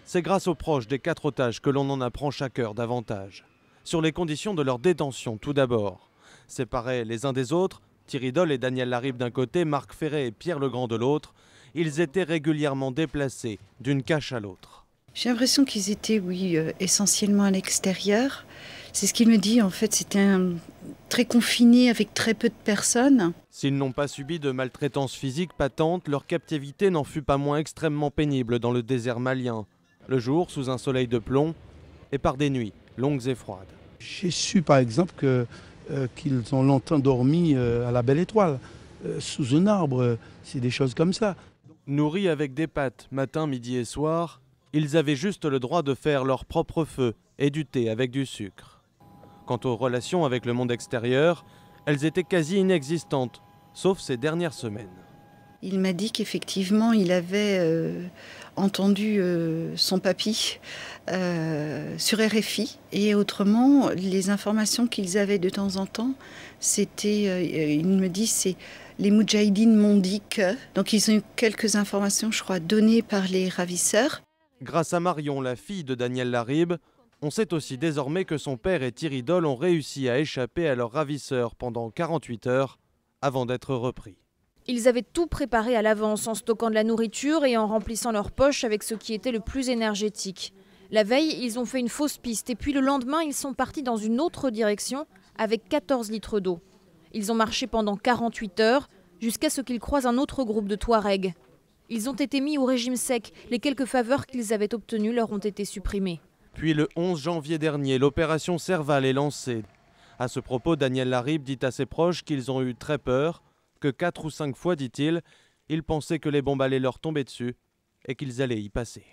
C'est grâce aux proches des 4 otages que l'on en apprend chaque heure davantage. Sur les conditions de leur détention tout d'abord. Séparés les uns des autres, Thierry Doll et Daniel Laribe d'un côté, Marc Ferré et Pierre Legrand de l'autre, ils étaient régulièrement déplacés d'une cache à l'autre. J'ai l'impression qu'ils étaient, oui, essentiellement à l'extérieur. C'est ce qu'il me dit, en fait, c'était très confiné avec très peu de personnes. S'ils n'ont pas subi de maltraitance physique patente, leur captivité n'en fut pas moins extrêmement pénible dans le désert malien. Le jour, sous un soleil de plomb, et par des nuits longues et froides. J'ai su par exemple qu'ils ont longtemps dormi à la Belle Étoile, sous un arbre, c'est des choses comme ça. Nourris avec des pâtes, matin, midi et soir, ils avaient juste le droit de faire leur propre feu et du thé avec du sucre. Quant aux relations avec le monde extérieur, elles étaient quasi inexistantes, sauf ces dernières semaines. Il m'a dit qu'effectivement, il avait entendu son papy sur RFI. Et autrement, les informations qu'ils avaient de temps en temps, c'était, il me dit, c'est les Moudjahidines m'ont dit que. Donc ils ont eu quelques informations, je crois, données par les ravisseurs. Grâce à Marion, la fille de Daniel Laribe, on sait aussi désormais que son père et Thierry Doll ont réussi à échapper à leurs ravisseurs pendant 48 heures avant d'être repris. Ils avaient tout préparé à l'avance en stockant de la nourriture et en remplissant leurs poches avec ce qui était le plus énergétique. La veille, ils ont fait une fausse piste et puis le lendemain, ils sont partis dans une autre direction avec 14 litres d'eau. Ils ont marché pendant 48 heures jusqu'à ce qu'ils croisent un autre groupe de Touaregs. Ils ont été mis au régime sec. Les quelques faveurs qu'ils avaient obtenues leur ont été supprimées. Puis le 11 janvier dernier, l'opération Serval est lancée. À ce propos, Daniel Laribe dit à ses proches qu'ils ont eu très peur, que 4 ou 5 fois, dit-il, ils pensaient que les bombes allaient leur tomber dessus et qu'ils allaient y passer.